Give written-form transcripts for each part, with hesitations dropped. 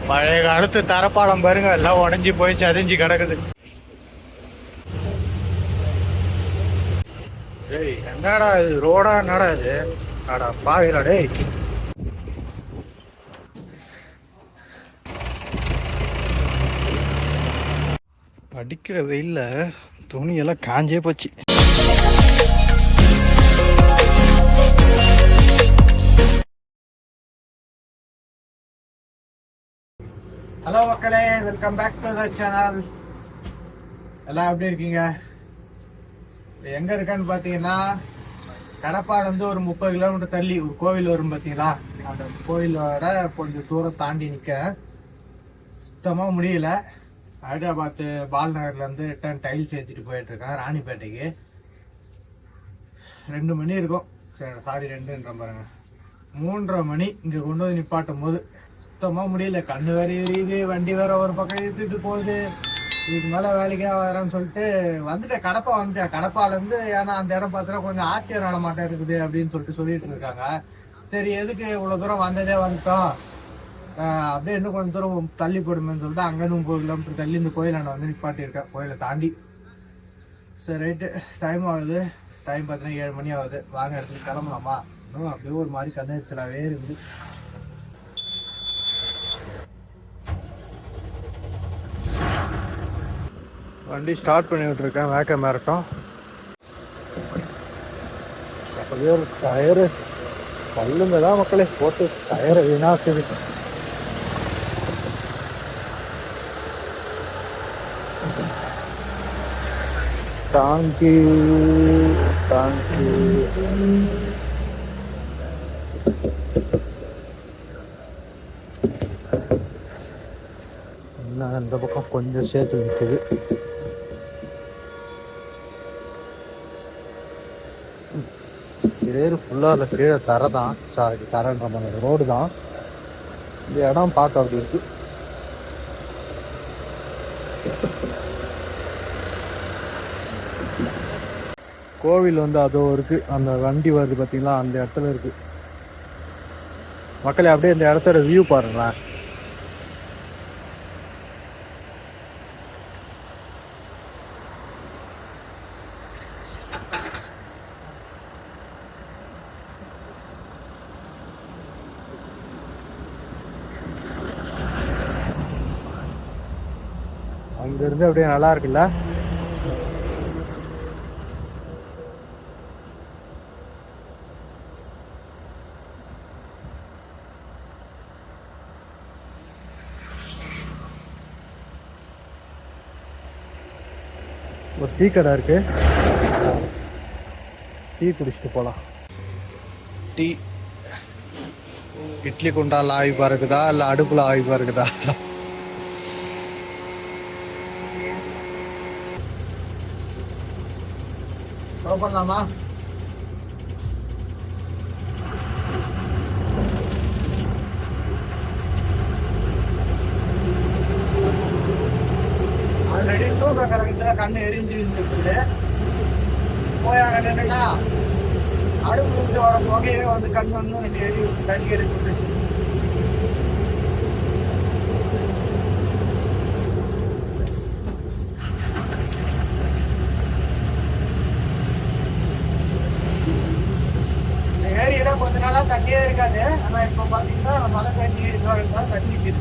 பழைய காலத்து தரப்பாலம் பாருங்க, எல்லாம் உடஞ்சி போய் சதைஞ்சு கிடக்குது. டேய் என்னடா இது, ரோடா என்னடா இது? அடா பாவிடா டேய். அடிக்கிற வெயில்ல துணியெல்லாம் காஞ்சே போச்சு. ஹலோ மக்களே, welcome back to the channel. எல்லாம் எப்படி இருக்கீங்க? எங்க இருக்கேன்னு பார்த்தீங்கன்னா, கடப்பாலேருந்து ஒரு 30 கிலோமீட்டர் தள்ளி ஒரு கோவில் வரும் பார்த்தீங்களா, அந்த கோவிலோட கொஞ்சம் தூரம் தாண்டி நிற்கிறேன். சுத்தமாக முடியல. ஹைதராபாத் பால்நகர்லேருந்து ரிட்டர்ன் டைல்ஸ் ஏற்றிட்டு போயிட்டு இருக்கேன் ராணிப்பேட்டைக்கு. 2 மணி இருக்கும். சாரி 2ன்ற பாருங்க, 3:30 மணி இங்கே கொண்டு வந்து நிப்பாட்டும் போது சுத்தமாக முடியல. கண்ணு வேற எரியுது, வண்டி வேற ஒரு பக்கம் இழுத்துட்டு போகுது. இதுக்கு மேலே வேலைக்கே வரேன்னு சொல்லிட்டு வந்துட்டேன். கடப்பா வந்துட்டேன். கடப்பாலேருந்து, ஏன்னா அந்த இடம் பார்த்தா கொஞ்சம் ஆர்டிஓ நடமாட்டம் இருக்குது அப்படின்னு சொல்லிட்டு இருக்காங்க. சரி எதுக்கு இவ்வளோ தூரம் வந்ததே வந்துட்டோம், அப்படியே இன்னும் கொஞ்சம் தூரம் தள்ளி போடுமேன்னு சொல்லிட்டு அங்கேருந்து 30 கிலோமீட்டர் தள்ளி இந்த கோயிலாண்ட வந்து நிப்பாட்டியிருக்கேன், கோயிலை தாண்டி. சரி ரைட்டு, டைம் ஆகுது. டைம் பார்த்தீங்கன்னா 7 மணி ஆகுது. வாங்க இடத்துக்கு கிளம்பலாமா? இன்னும் அப்படியே ஒரு மாதிரி கண்ணெரிச்சலாகவே இருக்குது. வண்டி ஸ்டார்ட் பண்ணி விட்டுருக்கேன், வேக்க மேரட்டும். அப்படியே ஒரு டயரு கல்லுங்க தான் மக்களே போட்டு டயரை வீணாக்குது. டாங்கி டாங்கி என்ன இந்த பக்கம் கொஞ்சம் சேர்த்து நிற்குது. சேரு ஃபுல்லாக இல்லை, கீழே தரை தான். சாரி தரைன்ற மாதிரி ரோடு தான். இந்த இடம் பார்க்க அப்படி இருக்கு. கோவில் வந்து அதோ இருக்கு, அந்த வண்டி வருது பார்த்தீங்களா, அந்த இடத்துல இருக்கு. மக்களே அப்படியே இந்த இடத்தோட வியூ பாருங்களேன். அங்கிருந்து அப்படியே நல்லா இருக்குல்ல. ஒரு டீ கடை இருக்கு, டீ குடிச்சிட்டு போகலாம். டீ இட்லி குண்டால் ஆவி பறக்குதா இல்லை அடுப்பில் ஆவி பறக்குதா? பண்ணலாமா? ஆல்ரெடி தூக்க கணக்குல கண்ணு எரிஞ்சு இருக்குது. போய் அங்கே நின்றுனா அடுப்பு முடிஞ்சு வர புகையே வந்து கண் வந்து எரி தண்ணி எரிச்சு. ஏரியில கொஞ்ச நாளா தண்ணியே இருக்காது. ஆனா இப்ப பாத்தீங்கன்னா மழை தண்ணி தண்ணி இருக்குது.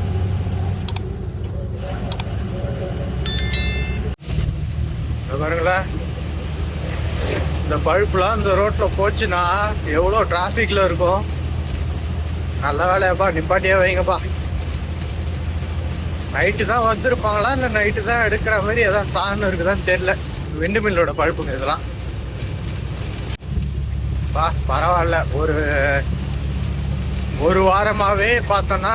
பாருங்களேன், இந்த பழுப்புலாம் இந்த ரோட்ல போச்சுன்னா எவ்வளோ டிராஃபிக்ல இருக்கும். நல்ல வேலையாப்பா, நிப்பாட்டியே வைங்கப்பா. நைட்டு தான் வந்துருப்பாங்களா இல்லை நைட்டு தான் எடுக்கிற மாதிரி எதாவது பிளான் இருக்குதான்னு தெரியல. விண்டு மில்லோட பழுப்புங்க இதெல்லாம். பரவாயில்ல, ஒரு வாரமாவே பார்த்தோன்னா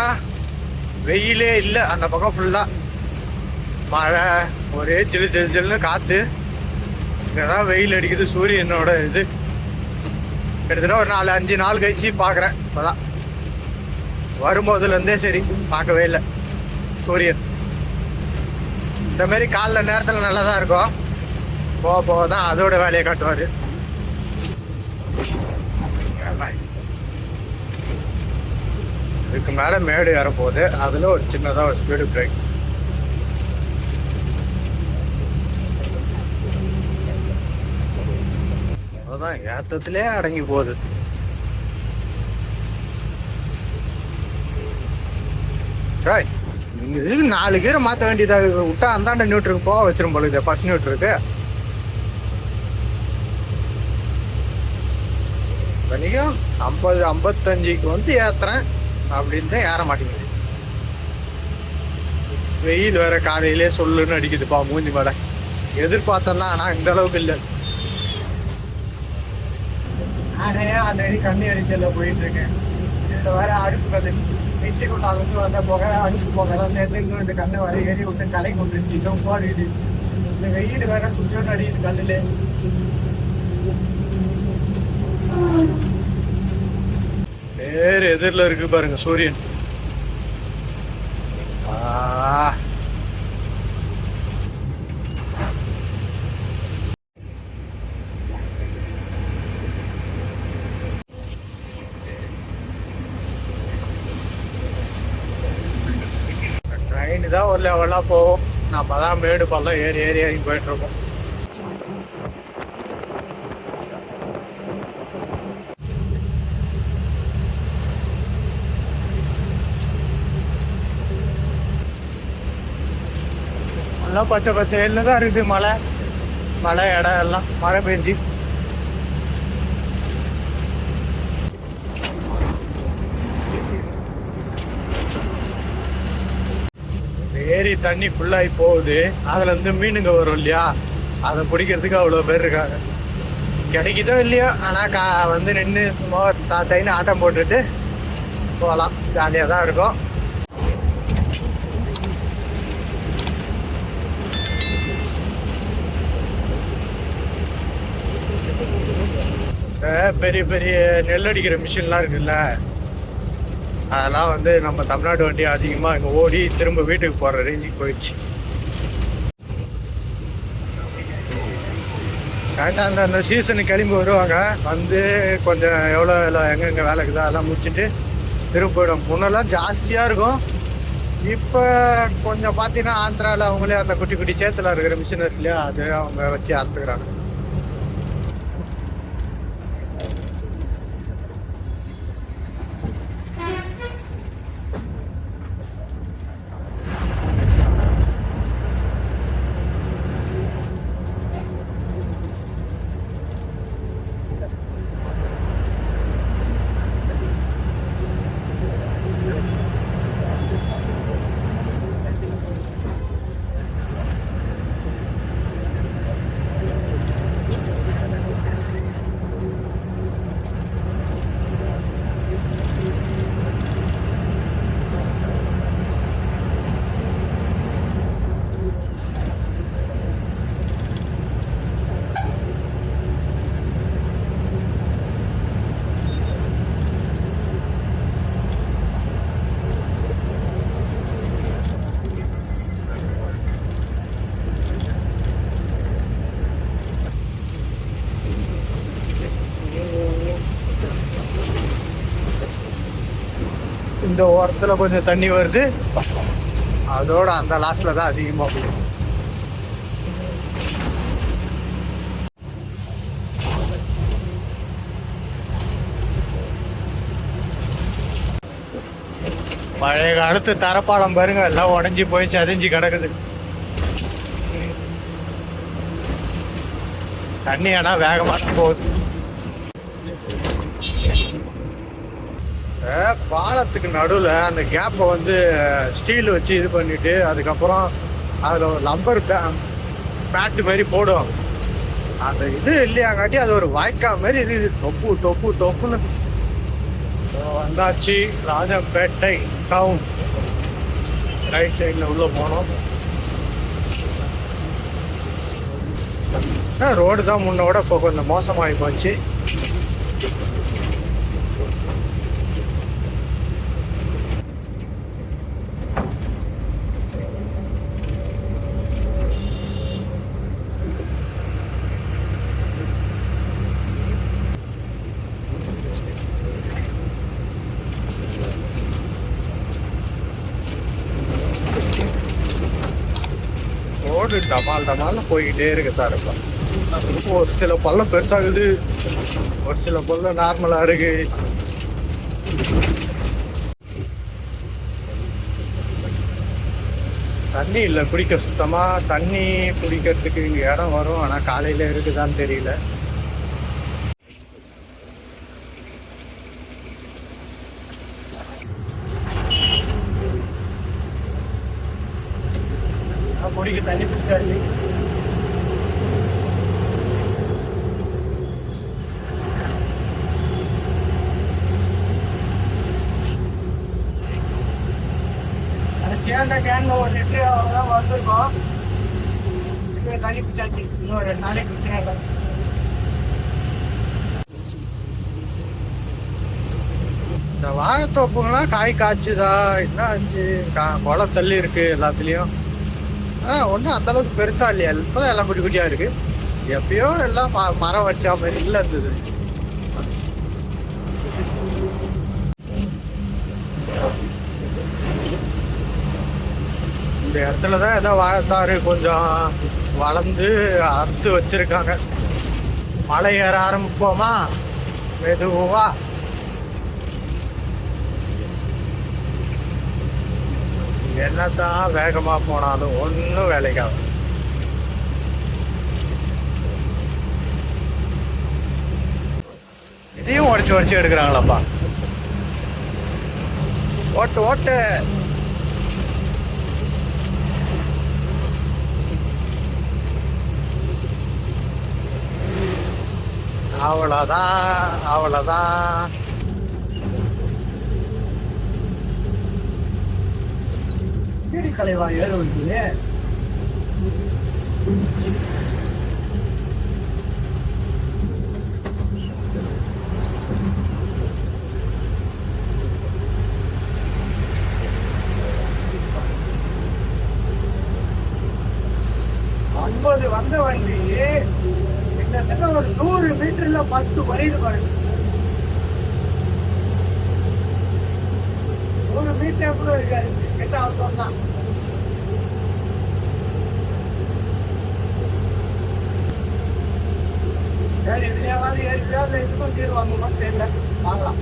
வெயிலே இல்லை. அந்த பக்கம் ஃபுல்லா மழை, ஒரே சில்லு சில்லு சில்லுன்னு காற்று. இங்கதான் வெயில் அடிக்குது. சூரியனோட இது கிட்டத்தட்ட ஒரு 4-5 நாள் கழிச்சு பார்க்குறேன். இப்போதான் வரும்போதுலேருந்தே சரி பார்க்கவே இல்லை சூரியன். இந்த மாதிரி காலைல நேரத்தில் நல்லா தான் இருக்கும். போக போக தான் அதோட வேலையை காட்டுவார். இதுக்கு மேலே மேடு ஏற போகுது, அதில் ஒரு சின்னதாக ஒரு ஸ்பீடு பிரேக். அதுதான் ஏற்றத்திலே அடங்கி போகுது. இதுக்கு 4 கீரை மாற்ற வேண்டியதாக விட்டா அந்தாண்ட நியூட்ருக்கு போக வச்சிரும் போல. இது 10 நியூட்ருக்கு வணிகம் 50-55க்கு வந்து ஏத்துறேன் அப்படின்னு தான் ஏற மாட்டேங்குது. வெயில் வேற காலையிலே சொல்லுன்னு அடிக்குதுப்பா மூஞ்சி மேல. எதிர்பார்த்தலாம், ஆனா இந்த அளவுக்கு இல்லை. ஆல்ரெடி கண்ணி அடிச்சல போயிட்டு இருக்கேன். இதுல வேற அடுப்பு கதை மிச்சி கொண்டாந்து வந்த போக அடுப்பு போகலாம் நேற்று இந்த கண்ணை வர ஏறி விட்டு கலை கொண்டு இதுவும் போடுது. இந்த வெயில் வேற சுற்றோன்னு அடிக்குது கல்லுல. வேற எதிரில் இருக்கு பாருங்க சூரியன். ட்ரெயின் தான் ஒரு லெவலாக போகும். நம்ம தான் மேடு பள்ளம் ஏறி ஏறி ஏறி போயிட்டு இருக்கோம். எல்லாம் பச்சை பச்சைன்னு தான் இருக்குது. மழை இடம் எல்லாம் மழை பெஞ்சு ஏரி தண்ணி ஃபுல்லாகி போகுது. அதில் இருந்து மீனுங்க வரும் இல்லையா, அதை பிடிக்கிறதுக்கு அவ்வளோ பேர் இருக்காங்க. கிடைக்குதோ இல்லையோ, ஆனால் வந்து நின்று சும்மா தைன்னு ஆட்டம் போட்டுட்டு போகலாம். ஜாலியாக தான் இருக்கும். பெரிய பெரிய நெல் அடிக்கிற மிஷின்லாம் இருக்குல்ல, அதெல்லாம் வந்து நம்ம தமிழ்நாடு வண்டி அதிகமாக இங்கே ஓடி திரும்ப வீட்டுக்கு போகிற ரேஞ்சுக்கு போயிடுச்சு. கரெக்டாக அந்த சீசனுக்கு கிளம்பி வருவாங்க. வந்து கொஞ்சம் எவ்வளோ எங்கெங்கே வேலை இருக்குதோ அதெல்லாம் முடிச்சுட்டு திரும்ப போயிடும். முன்னெல்லாம் ஜாஸ்தியாக இருக்கும். இப்போ கொஞ்சம் பார்த்தீங்கன்னா ஆந்திராவில் அவங்களே அந்த குட்டி குட்டி சேத்துல இருக்கிற மிஷின் இருக்கு இல்லையா, அது அவங்க வச்சு அறுத்துக்கிறாங்க. இந்த ஓரத்தில் கொஞ்சம் தண்ணி வருது, அதோட அந்த லாஸ்ட்ல தான் அதிகமாக போகும். பழைய காலத்து தரப்பாலம் பாருங்க, எல்லாம் உடஞ்சி போய் சதிஞ்சு கிடக்குது. தண்ணி ஆனா வேகமாக போகுது. பாலத்துக்கு நடுவில் அந்த கேப்பை வந்து ஸ்டீல் வச்சு இது பண்ணிட்டு அதுக்கப்புறம் அதில் ஒரு லப்பர் பேட்டு மாதிரி போடுவாங்க. அந்த இது இல்லையாங்காட்டி அது ஒரு வாய்க்கா மாதிரி இது தொப்பு தொப்பு தொப்புன்னு வந்தாச்சு. ராஜம்பேட்டை டவுன் ரைட் சைடில் உள்ளே போனோம். ரோடு தான் முன்னோட இப்போ கொஞ்சம் மோசமாகி போச்சு. ரோடு டமால் டமால்னு போய்கிட்டே இருக்குதா இருக்கும். ஒரு சில பள்ளம் பெருசாகுது, ஒரு சில பள்ளம் நார்மலா இருக்கு. தண்ணி இல்லை குடிக்க, சுத்தமா தண்ணி குடிக்கிறதுக்கு இங்க இடம் வரும், ஆனா காலையில இருக்குதான்னு தெரியல. குடிக்க தண்ணி பிடிச்சாச்சு. கேன்ல ஒரு லிட்டரு அவ்வளோதான் வந்திருக்கோம். தண்ணி பிடிச்சாச்சு, இன்னும் 2 நாளைக்கு பிரச்சனை இல்லை. இந்த வாழைத்தோப்புங்களாம் காய் காய்ச்சுதா என்ன ஆச்சு? குளம் தள்ளி இருக்கு எல்லாத்துலேயும். ஒன்றும் அந்த அளவுக்கு பெருசா இல்லையா, இப்போதான் எல்லாம் குட்டி குட்டியா இருக்கு. எப்பயோ எல்லாம் மரம் வச்சா மாதிரி இல்லை இருந்தது. இந்த இடத்துலதான் ஏதோ வாழைத்தாறு கொஞ்சம் வளர்ந்து அறுத்து வச்சிருக்காங்க. மலை ஏற ஆரம்பிப்போமா மெதுவா. என்னதான் வேகமா போனாலும் ஒன்றும் வேலைக்காகும். இதையும் உடச்சு உடச்சு எடுக்கிறாங்களாப்பா. ஓட்டு ஓட்டு. அவ்வளோதான் அவ்வளோதான். கலைவா ஏற வந்து 50 வந்த வண்டி கிட்டத்தட்ட ஒரு 100 மீட்டர்ல 10 குறையுது பாருங்க. 100 மீட்டர் கூட இருக்காது, கிட்ட அவசரம் தான். சரி, இதுலையாவது ஏறிச்சா இல்லை இதுக்கும் தீர்வாங்கன்னு தெரியல, பார்க்கலாம்.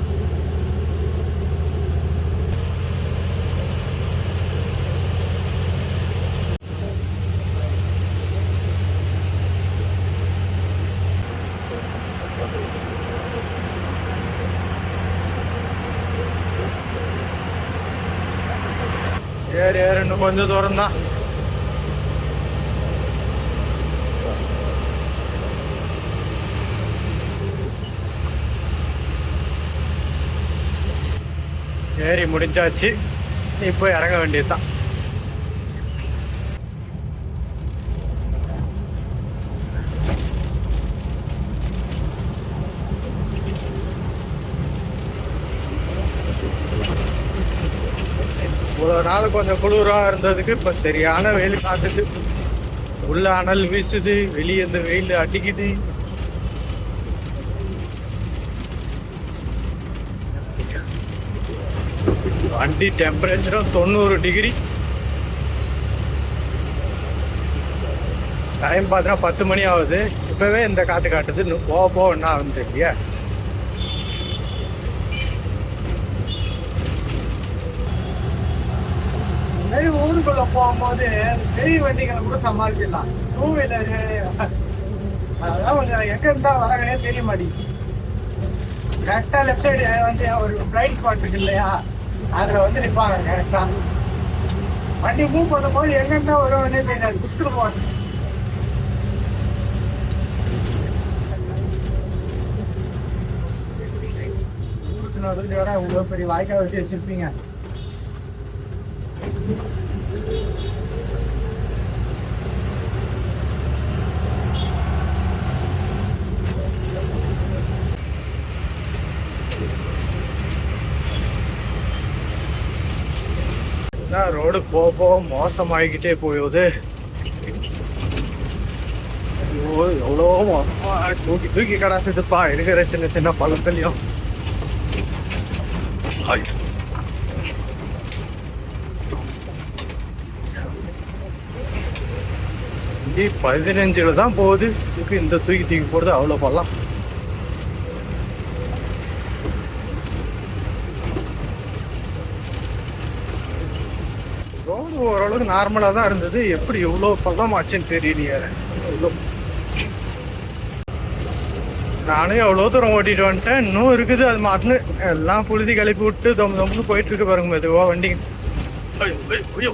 ஏறு ஏறு, இன்னும் கொஞ்சம் தூரம் தான். ஏறி முடிஞ்சாச்சு, இப்போ இறங்க வேண்டியதுதான். இவ்வளோ நாள் கொஞ்சம் குளிராக இருந்ததுக்கு இப்போ சரியான வெயில் காட்டுது. உள்ள அனல் வீசுது, வெளியே இந்த வெயில் அடிக்குது. வண்டி டெம்பரேச்சரும் 90 டிகிரி. டைம் பார்த்தீங்கன்னா 10 மணி ஆகுது. இப்போவே இந்த காற்று காட்டுது, போக போக என்ன ஆகுது இல்லையா. ஊருக்குள்ள போகும்போது பெரிய வண்டிகளை கூட சமாளிச்சிடலாம். 2 வீலரு அதெல்லாம் கொஞ்சம் எங்க இருந்தா வரவே தெரிய மாட்டேங்குது. கரெக்டா லெஃப்ட் சைடு வந்து ஒரு பிளைண்ட் ஸ்பாட் இருக்கு இல்லையா, அதுல வந்து நிற்பாங்க. கரெக்டா வண்டி மூவ் பண்ணும் போது எங்க இருந்தா வருவனே தெரியாது, புஷ்டு போவாங்க. இவ்வளவு பெரிய வாய்க்கால் வச்சு வச்சிருப்பீங்க. ரோடு போக போக மோசமாகிக்கிட்டே போகுது. எவ்வளோ மோசமா தூக்கி தூக்கி கடாசுதுப்பா இருக்கிற சின்ன சின்ன பழத்துலையும். 15 தான் போகுது. இந்த தூக்கி போடுறது அவ்வளோ பள்ளம். ரோடு ஓரளவுக்கு நார்மலாக தான் இருந்தது. எப்படி இவ்வளோ பள்ளம் ஆச்சுன்னு தெரியலையே. நானும் எவ்வளோ தூரம் ஓட்டிட்டு வந்துட்டேன். இன்னும் இருக்குது அது மாட்டுன்னு. எல்லாம் புழுதி கிளப்பி விட்டு தொம்னு போயிட்டு இருக்கு பாருங்க மெதுவாக வண்டி. ஐயோ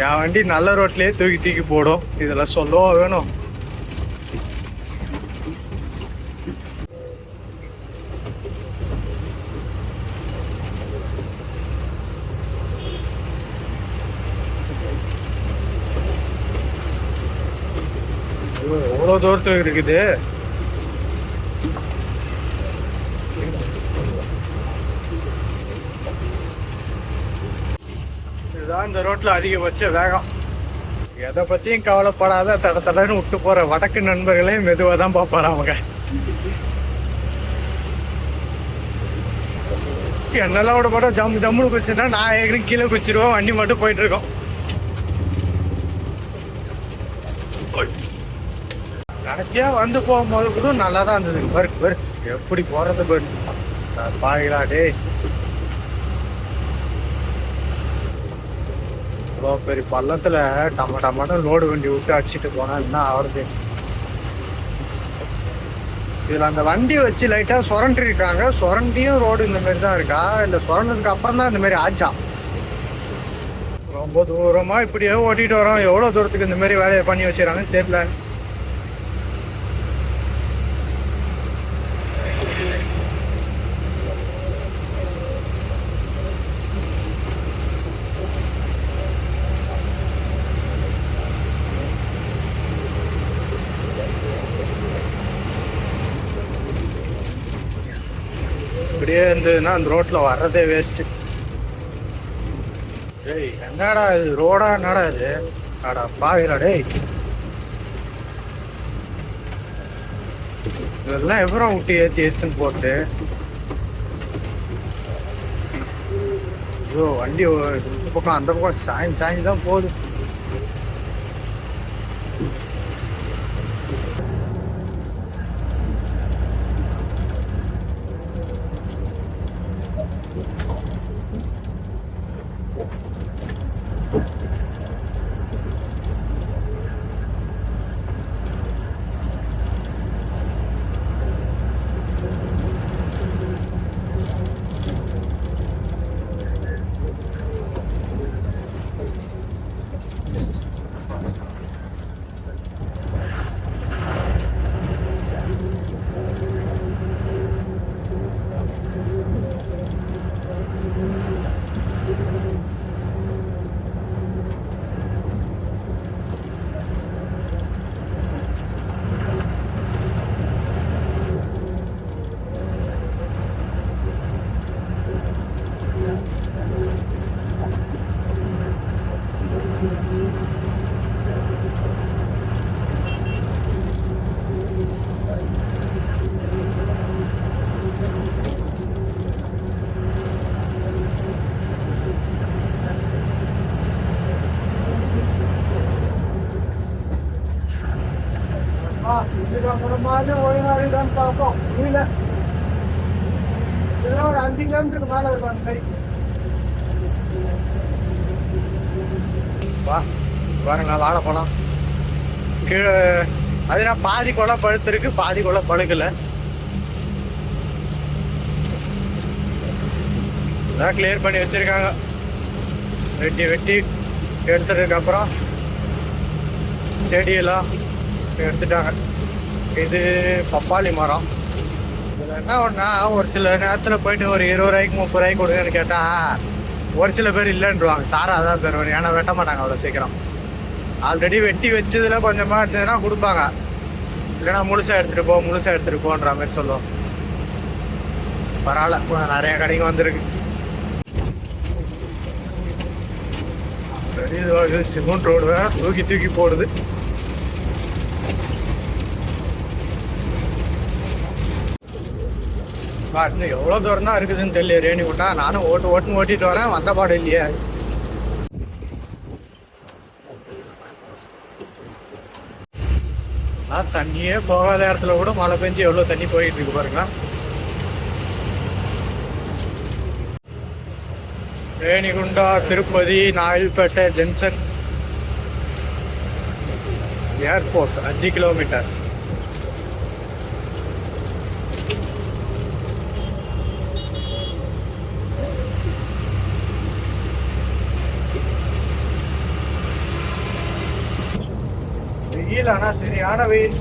என் வண்டி நல்ல ரோட்லேயே தூக்கி போடும். இதெல்லாம் சொல்லவா வேணும். எவ்வளோ தூரத்துக்கு இருக்குது. இதுதான் இந்த ரோட்ல அதிகபட்ச வேகம். எதை பத்தியும் கவலைப்படாத தடன்னு விட்டு போற வடக்கு நண்பர்களே மெதுவாக தான் பார்ப்பாரு அவங்க. என்னெல்லாம் விட போட ஜம்முன்னு குச்சின்னா நான் ஏற்கனவே கீழே குச்சிருவோம். வண்டி மட்டும் போயிட்டு இருக்கோம். கடைசியா வந்து போகும்போது கூட நல்லா தான் இருந்தது. பாரு எப்படி போறது பாரு. பாருங்களா டே, இவ்வளோ பெரிய பள்ளத்துல டமாட்டோ லோடு வண்டி விட்டு அடிச்சுட்டு போனா என்ன ஆகுறது. இதுல அந்த வண்டி வச்சு லைட்டா சுரண்டி இருக்காங்க. சுரண்டியும் ரோடு இந்த மாதிரி தான் இருக்கா, இல்ல சுரண்டதுக்கு அப்புறம் தான் இந்த மாதிரி ஆச்சா? ரொம்ப தூரமா இப்படியே ஓட்டிட்டு வரோம். எவ்வளவு தூரத்துக்கு இந்த மாதிரி வேலையை பண்ணி வச்சுறாங்கன்னு தெரியல. இப்படியே இருந்ததுன்னா அந்த ரோட்ல வர்றதே வேஸ்ட். டேய் என்னடா இது ரோடா? என்னடா இது? அடா பாவிடா டேய். இதெல்லாம் எவ்வளோ விட்டு ஏத்துன்னு போட்டு. ஐயோ வண்டி இந்த பக்கம் அந்த பக்கம் சாய்ந்து தான் போகுது. ஒழுங்காடிதான் பார்ப்போம். இல்லை இதெல்லாம் ஒரு 5 கிலோமீட்டருக்கு மேலே இருக்கும் அந்த மாதிரி. பாருங்க வாழைப்பழம் கீழே. அதுனா பாதி கொலை பழுத்திருக்கு, பாதி கொலை பழுக்கல. அதான் கிளியர் பண்ணி வச்சிருக்காங்க. வெட்டி எடுத்ததுக்கு அப்புறம் செடியெல்லாம் எடுத்துட்டாங்க. இது பப்பாளி மரம். இதில் என்ன ஒன்றா, ஒரு சில நேரத்தில் போயிட்டு ஒரு 20 ரூபாய்க்கு 30 ரூபாய்க்கு கொடுங்கன்னு கேட்டால் ஒரு சில பேர் இல்லைன்றுவாங்க. தாராக தான் தருவாங்க. ஏன்னா வெட்ட மாட்டாங்க அவ்வளோ சீக்கிரம். ஆல்ரெடி வெட்டி வச்சதில் கொஞ்சமாக இருந்ததுன்னா கொடுப்பாங்க. இல்லைன்னா முழுசாக எடுத்துகிட்டு போன்ற மாதிரி சொல்லுவோம். பரவாயில்ல, கொஞ்சம் நிறைய கடைக்கு வந்திருக்கு. சிமெண்ட் ரோடு வேற தூக்கி போடுது. இன்னும் எவ்வளோ தூரம் தான் இருக்குதுன்னு தெரியல. ரேணி விட்டா நானும் ஓட்டிட்டு வரேன். வந்த பாடு இல்லையே. தண்ணியே போகாத இடத்துல கூட மழை பெஞ்சு எவ்வளவு தண்ணி போயிட்டு இருக்கு பாருங்க. Renigunta, Tirupati, Nayalpet junction, airport 5 kilometre. வெயில் ஆனா சரியான வெயில்.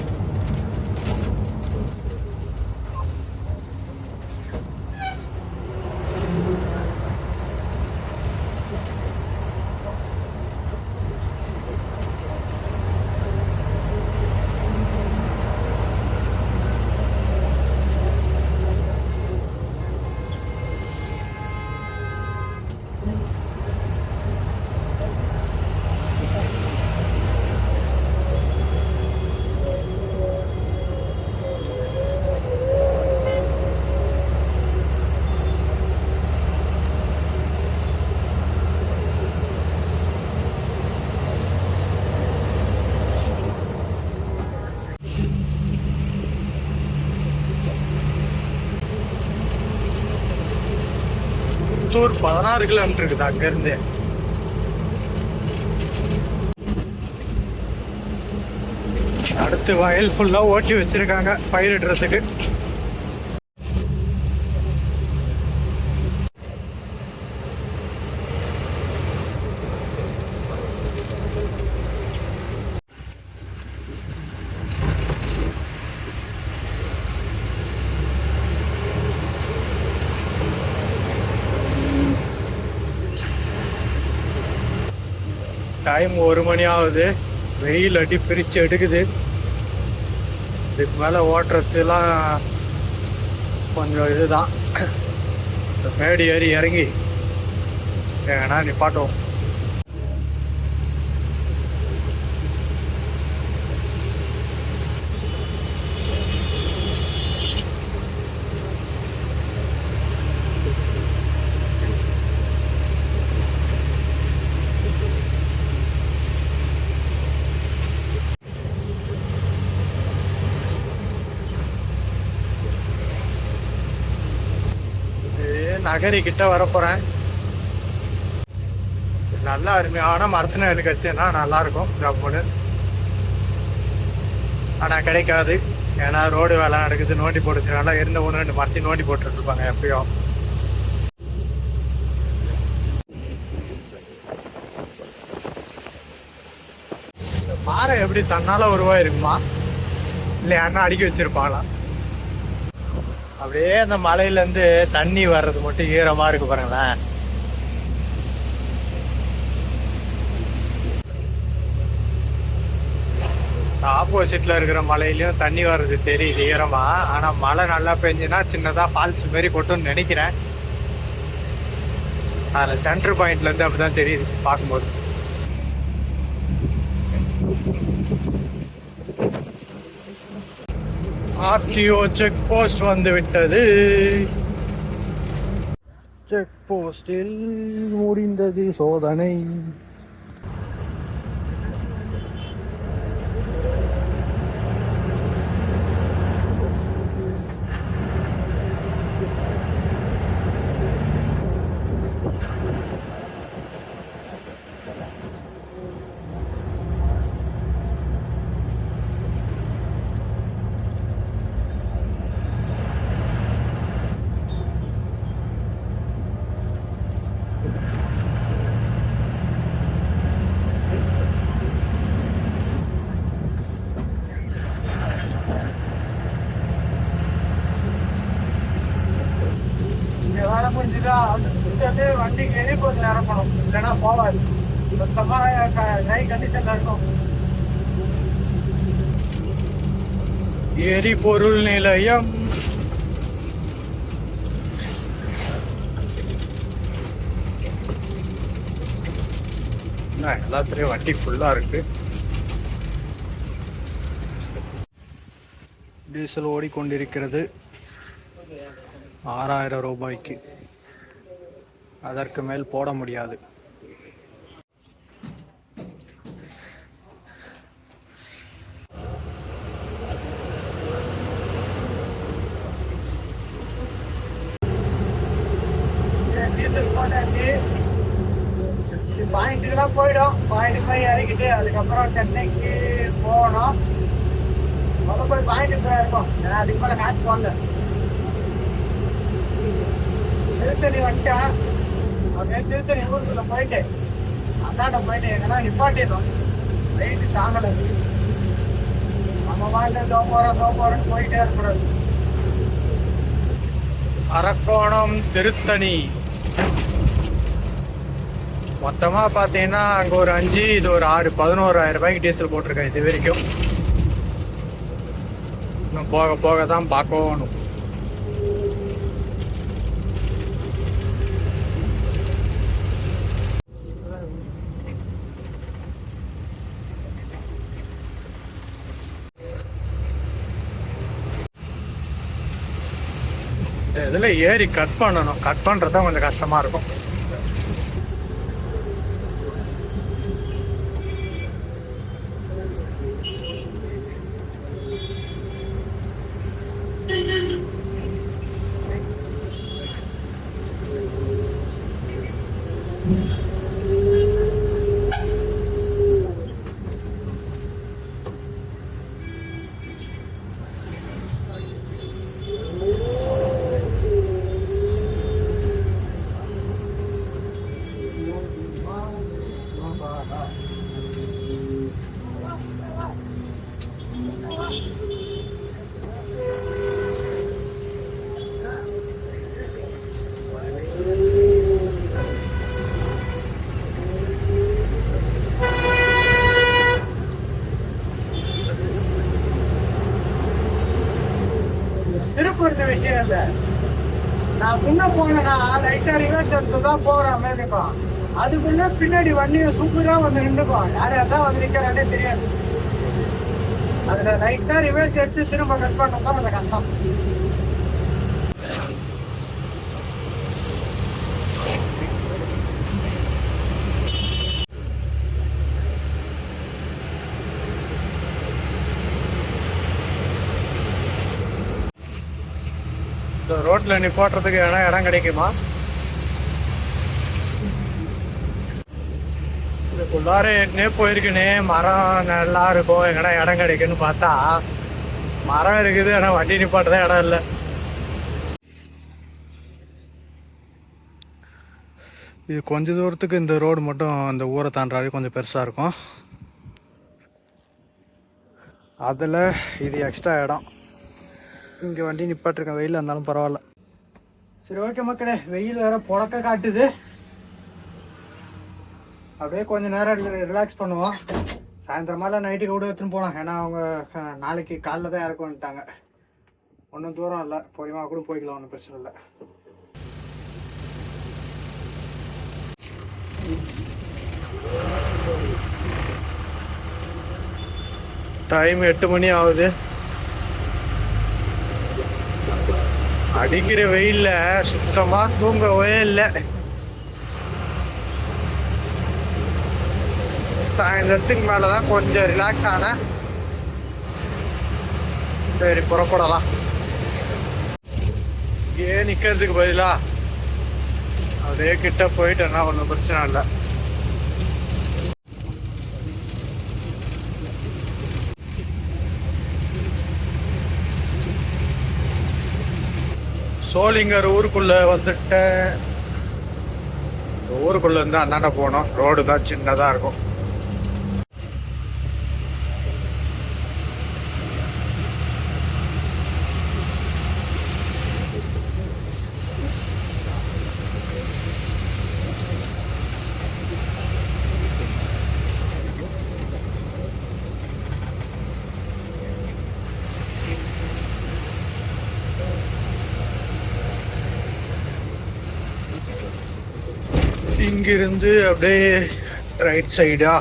புத்தூர் 16 கிலோமீட்டர் இருக்குது அங்க இருந்து. அடுத்து வயல் ஃபுல்லா ஓட்டி வச்சிருக்காங்க பயிரிடுறதுக்கு. டைம் 1 மணி ஆகுது. வெயில் அடி பிரிச்சு எடுக்குது. இதுக்கு மேலே ஓட்டுறதுலாம் கொஞ்சம் இதுதான். மேடு ஏறி இறங்கி ஏன்னா நிப்பாட்டுவோம். நகரி கிட்ட வரப்போறேன். நல்லா அருமையான மரத்தின கட்சின்னா நல்லா இருக்கும் ஜம்முன்னு. ஆனா கிடைக்காது. ஏன்னா ரோடு வேலை நடக்குது. நோண்டி போட்டுச்சுனால இருந்த 1-2 மரத்தி நோண்டி போட்டுட்டு இருப்பாங்க எப்பயும். பாறை எப்படி தன்னால உருவாயிருக்குமா இல்ல யாருன்னா அடுக்கி வச்சிருப்பாங்களா? அப்படியே அந்த மலையில இருந்து தண்ணி வர்றது மட்டும் ஈரமா இருக்கு பாருங்களேன். ஆப்போசிட்ல இருக்கிற மலையிலயும் தண்ணி வர்றது தெரியுது ஈரமா. ஆனா மழை நல்லா பெஞ்சுன்னா சின்னதா ஃபால்ஸ் மாரி கொட்டும்னு நினைக்கிறேன். அதுல சென்டர் பாயிண்ட்ல இருந்து அப்படிதான் தெரியுது பார்க்கும்போது. ஆர்டிஓ செக் போஸ்ட் வந்து விட்டது. செக் போஸ்டில் முடிந்தது சோதனை. வண்டி கேறி கொஞ்சம் இறக்கணும், இல்லைன்னா போவாது. மொத்தமா கை கண்டிஷன்ல இருக்கும். எரிபொருள் நிலையம். எல்லாத்துலயும் வண்டி ஃபுல்லா இருக்கு. டீசல் ஓடிக்கொண்டிருக்கிறது 6000 ரூபாய்க்கு. அதற்கு மேல் போட முடியாது. பாயிண்ட்டுக்கெல்லாம் போயிடும். பாயிண்ட் போய் இறக்கிட்டு அதுக்கப்புறம் சென்னைக்கு போகணும். முதல்ல போய் பாயிண்ட் போய் இருக்கும். ஏன்னா அதுக்கு மேலே காசு போகல. திருத்தணி வந்துட்டேன். அப்படியே திருத்தணி ஊருக்குள்ள போயிட்டு அந்தாண்ட போயிட்டு எங்கன்னா நிப்பாட்டிடணும். வெயிட்டு தாங்கலை. நம்ம வாங்கிட்டு தோப்போறன்னு போயிட்டே இருக்கக்கூடாது. அரக்கோணம் திருத்தணி மொத்தமா பாத்தீங்கன்னா அங்க ஒரு 5, இது ஒரு 6, 11,000 ரூபாய்க்கு டீசல் போட்டிருக்கேன் இது வரைக்கும். இன்னும் போக போக தான் பார்க்கணும். இதுல ஏறி கட் பண்ணணும். கட் பண்றதுதான் கொஞ்சம் கஷ்டமா இருக்கும். திருப்பூர் விஷயம் இல்லை. நான் முன்ன போனேன்னா லைட்டா ரிவர்ஸ் எடுத்து தான் போகிற மாதிரி இருக்கும். அதுக்குள்ள பின்னாடி வண்டியை சூப்பரா வந்து நின்றுக்கும். யாரையா வந்து நிற்கிறானே தெரியாது. அதுல லைட்டா ரிவர்ஸ் எடுத்து திரும்ப கட் பண்ணதான் கொஞ்சம் கஷ்டம். ரோட்ல நிப்பாட்டுறதுக்கு இடம் கிடைக்குமா? இதுக்குள்ளார என்ன போயிருக்குனே மரம் நல்லா இருக்கும். எங்கடா இடம் கிடைக்குன்னு பார்த்தா மரம் இருக்குது, ஆனா வண்டி நிப்பாட்டுதான் இடம் இல்லை. இது கொஞ்ச தூரத்துக்கு இந்த ரோடு மட்டும் இந்த ஊரை தாண்டாவே கொஞ்சம் பெருசா இருக்கும். அதில் இது எக்ஸ்ட்ரா இடம். இங்கே வண்டி நிப்பாட்டிருக்கேன். வெயில் இருந்தாலும் பரவாயில்ல. சரி, ஓகே மக்களே. வெயில் வேற புழக்க காட்டுது. அப்படியே கொஞ்சம் நேரம் ரிலாக்ஸ் பண்ணுவோம். சாயந்தரமால நைட்டுக்கு கூட எடுத்துன்னு போகலாம். ஏன்னா அவங்க நாளைக்கு காலைல தான் இறக்க வந்துட்டாங்க. ஒன்றும் தூரம் இல்லை, பொறுமையாக கூட போய்க்கலாம், ஒன்றும் பிரச்சனை இல்லை. டைம் 8 மணி ஆகுது. அடிக்கிற வெயில்ல சுத்தமா தூங்கவே இல்லை. சாயந்தரத்துக்கு மேலதான் கொஞ்சம் ரிலாக்ஸ் ஆன. சரி, புறப்படலாம். ஏன் நிக்கிறதுக்கு பதிலா அதே கிட்ட போயிட்டேன்னா ஒன்றும் பிரச்சனை இல்லை. சோளிங்கர் ஊருக்குள்ள வந்துட்டேன். ஊருக்குள்ள இருந்து அந்தாண்ட போனோம். ரோடு தான் சின்னதா இருக்கும். இங்கிருந்து அப்படியே ரைட் சைடா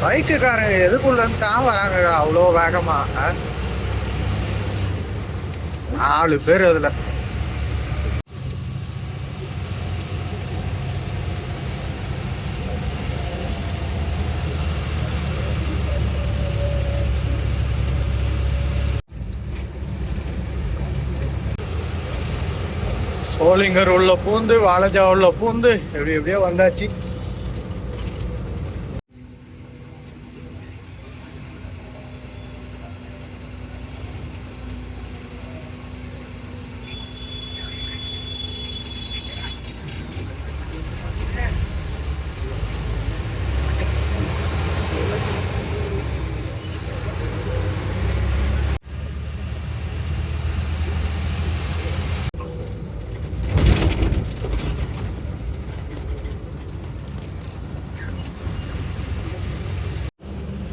பைக்குக்காரங்க எதுக்குள்ள தான் வராங்க அவ்வளோ வேகமா? 4 பேர் அதுல. சோளிங்கர் உள்ள பூந்து, வாலஜா உள்ள பூந்து, எப்படியோ வந்தாச்சு.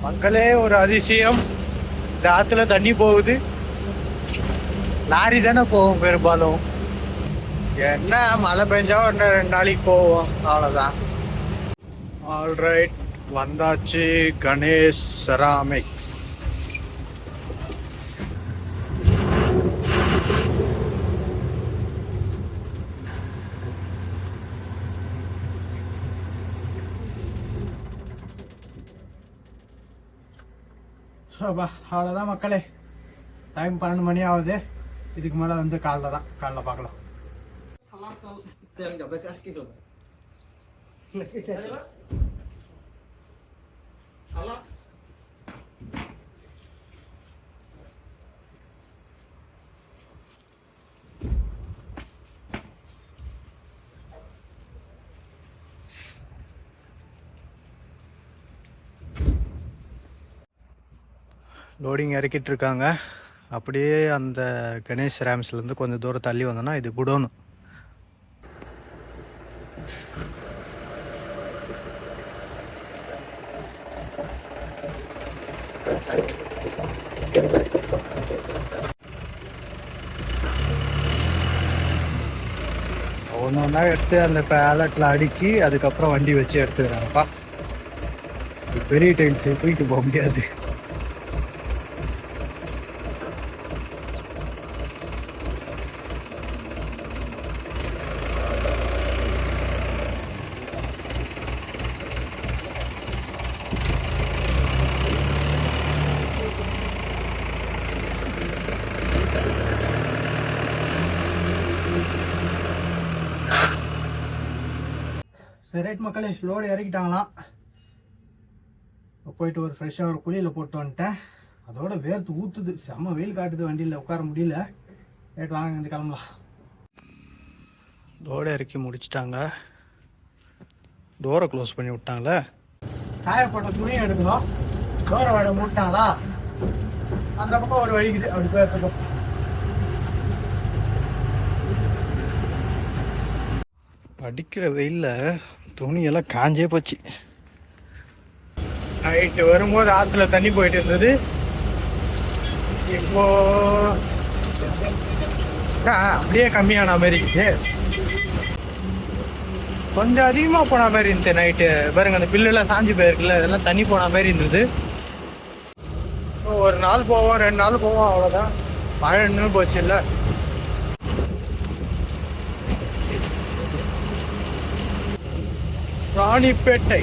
மக்களே, ஒரு அதிசயம், இந்த ஆத்துல தண்ணி போகுது. லாரி தானே போகும் பெரும்பாலும். என்ன மழை பெஞ்சா ஒரு 2 நாளைக்கு போவோம், அவ்வளோதான். ஆல்ரைட், வந்தாச்சு கணேஷ் செராமிக்ஸ். அவ்வளோதான் மக்களே, டைம் 12 மணி ஆகுது. இதுக்கு மேலே வந்து காலைல பார்க்கலாம். லோடிங் இறக்கிட்டு இருக்காங்க. அப்படியே அந்த கணேஷ் ரேம்ஸ்லேருந்து கொஞ்சம் தூரம் தள்ளி வந்தோன்னா இது குடோனு. ஒன்று ஒன்றா எடுத்து அந்த பேலட்டில் அடுக்கி அதுக்கப்புறம் வண்டி வச்சு எடுத்துக்கிறாங்கப்பா. பெரிய டைல்ஸ் தூக்கிட்டு போக முடியாது. சரி, ரைட் மக்களே, லோடு இறக்கிட்டாங்களாம். போயிட்டு ஒரு ஃப்ரெஷ்ஷாக ஒரு குழியில் போட்டு வந்துட்டேன். அதோட வேர்த்து ஊற்றுது, செம்ம வெயில் காட்டுது, வண்டியில் உட்கார முடியல. ரைட், வாங்க வந்து கிளம்பலாம். லோடு இறக்கி முடிச்சிட்டாங்க. டோரை க்ளோஸ் பண்ணி விட்டாங்களே. காயப்பட்ட துணியை எடுக்கணும். டோரை வடை மூட்டாங்களா, அந்த பக்கம் ஒரு வழிக்குது, அப்படி போய் எடுத்துக்கோ. அடிக்கிற வெயிலில் துணியெல்லாம் காஞ்சே போச்சு. நைட்டு வரும்போது ஆற்றுல தண்ணி போயிட்டு இருந்தது. இப்போ அப்படியே கம்மியான மாதிரி கொஞ்சம் அதிகமாக போன மாதிரி இருந்துச்சு. நைட்டு பாருங்க, அந்த பில்லுலாம் சாஞ்சி போயிருக்குல்ல, இதெல்லாம் தண்ணி போன மாதிரி இருந்தது. ஒரு நாள் போவோம், 2 நாள் போவோம், அவ்வளோதான். மழை நின்று போச்சு இல்லை. ராணிப்பேட்டை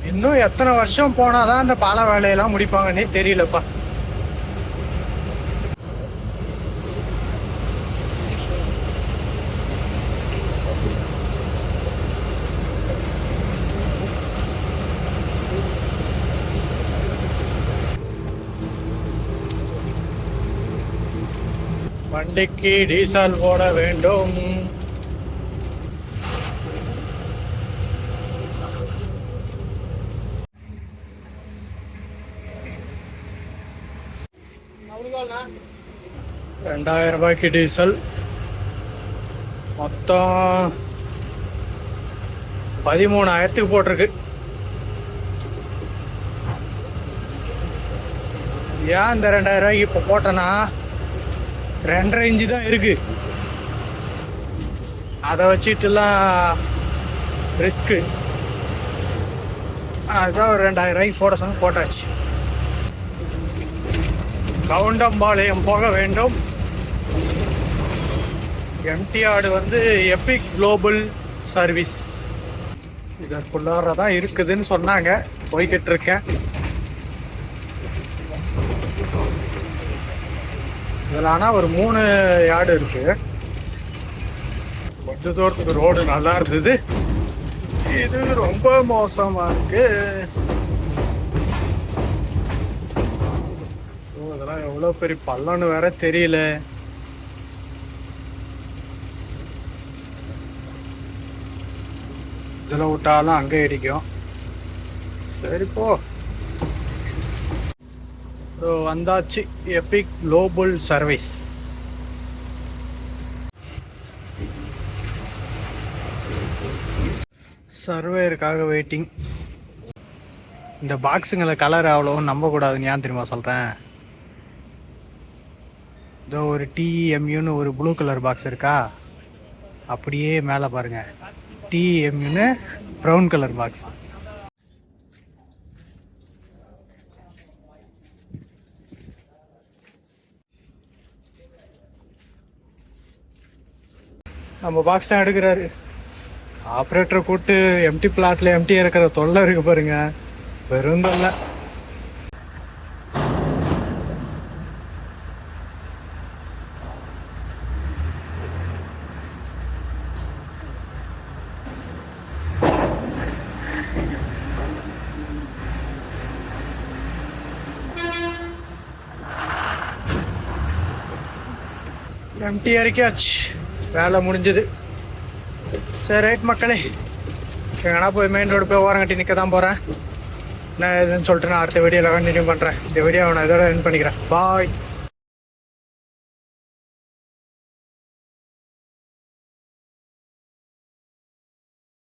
இன்னும் எத்தனை வருஷம் போனாதான் அந்த பால வேலையெல்லாம் முடிப்பாங்கன்னே தெரியலப்பா. வண்டிக்கு டீசல் போட வேண்டும். ₹2000 டீசல், மொத்தம் 13,000 போட்டிருக்கு. ஏன் இந்த 2000 இப்போ போட்டேன்னா 2.5 இன்ச்சு தான் இருக்கு. அதை வச்சுட்டுலாம் ரிஸ்க்கு. அதுதான் ஒரு 2000 போட சொன்ன போட்டாச்சு. கவுண்டம்பாளையம் போக வேண்டும். எம்டிஆர் வந்து எபிக் குளோபல் சர்வீஸ் இதற்குள்ளார தான் இருக்குதுன்னு சொன்னாங்க. போய்கிட்டு இருக்கேன். இதில் ஆனால் ஒரு 3 யார்டு இருக்கு. கொஞ்ச தூரத்துக்கு ரோடு நல்லா இருந்தது. இது ரொம்ப மோசமா இருக்கு. இதெல்லாம் எவ்வளவு பெரிய பள்ளம்னு வேற தெரியல. இதுல விட்டாலும் அங்கே இடிக்கும். சரி போ. வந்தாச்சு எபிக் குளோபல் சர்வீஸ். சர்வேயருக்காக வெயிட்டிங். இந்த பாக்ஸுங்களை கலர் அவ்வளோ நம்பக்கூடாதுன்னு ஏன் தெரியுமா சொல்கிறேன்? இதோ ஒரு டிஎம்யூன்னு ஒரு ப்ளூ கலர் பாக்ஸ் இருக்கா, அப்படியே மேலே பாருங்க டிஎம்யூன்னு ப்ரௌன் கலர் பாக்ஸ். நம்ம பாக்ஸ் தான் எடுக்கிறாரு. ஆப்ரேட்டரை கூப்பிட்டு எம்டி பிளாட்ல எம்டி இருக்கிற தொல்லை இருக்கு பாருங்க, வெறும் தொல்லை. எம்டி இறக்கியாச்சு, வேலை முடிஞ்சது. சரி ரைட் மக்களே, எங்கன்னா போய் மெயின் ரோடு போய் ஓரங்கட்டி நிற்க தான் போகிறேன். நான் எதுன்னு சொல்லிட்டு நான் அடுத்த வீடியோவில் கண்டினியூ பண்ணுறேன். இந்த வீடியோவை நான் இதோட என் பண்ணிக்கிறேன். பாய்.